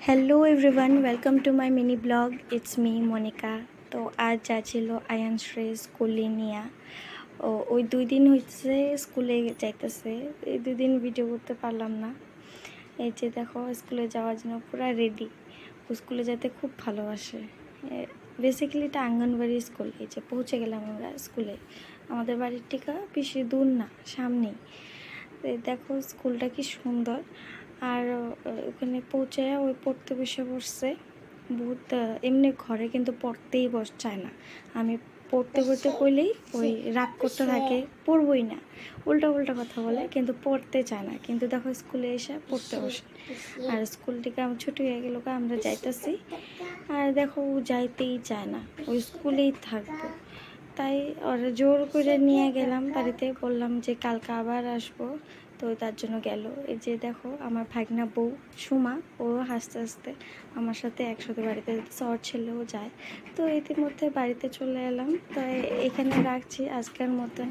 Hello everyone, welcome to my mini blog. It's me Monica. তো আজ যাচ্ছিল আয়ানশ্রী স্কুলে নিয়া। ওই 2 দিন হচ্ছে স্কুলে যাইতেছে। এই 2 দিন ভিডিও করতে পারলাম না। এই যে দেখো, স্কুলে যাওয়ার জন্য পুরো রেডি। ও স্কুলে যেতে খুব ভালোবাসে। বেসিক্যালি এটা আঙ্গনবাড়ি স্কুল। এই যে পৌঁছে গেলাম আমরা স্কুলে। আমাদের বাড়ির থেকে বেশি দূর না, সামনেই। দেখো স্কুলটা কি সুন্দর। আর ওখানে পৌঁছে ওই পড়তে বসে পড়ছে। বহুত এমনি ঘরে কিন্তু পড়তেই চায় না। আমি পড়তে পড়তে কইলেই ওই রাগ করতে থাকে, পড়বই না, উল্টা উল্টা কথা বলে, কিন্তু পড়তে চায় না। কিন্তু দেখো স্কুলে এসে পড়তে বসে। আর স্কুল থেকে আমি ছুটি হয়ে গেল, আমরা যাইতেছি। আর দেখো ও যাইতেই চায় না, ওই স্কুলেই থাকবো। তাই ওরা জোর করে নিয়ে গেলাম বাড়িতে, বললাম যে কালকে আবার আসবো। তো তার জন্য গেল। এই যে দেখো আমার ভাগনা বউ সুমা, ও হাসতে হাসতে আমার সাথে একসাথে বাড়িতে যেতেছে, ওর ছেলেও যায়। তো ইতিমধ্যে বাড়িতে চলে এলাম। তাই এখানে রাখছি আজকের মতন।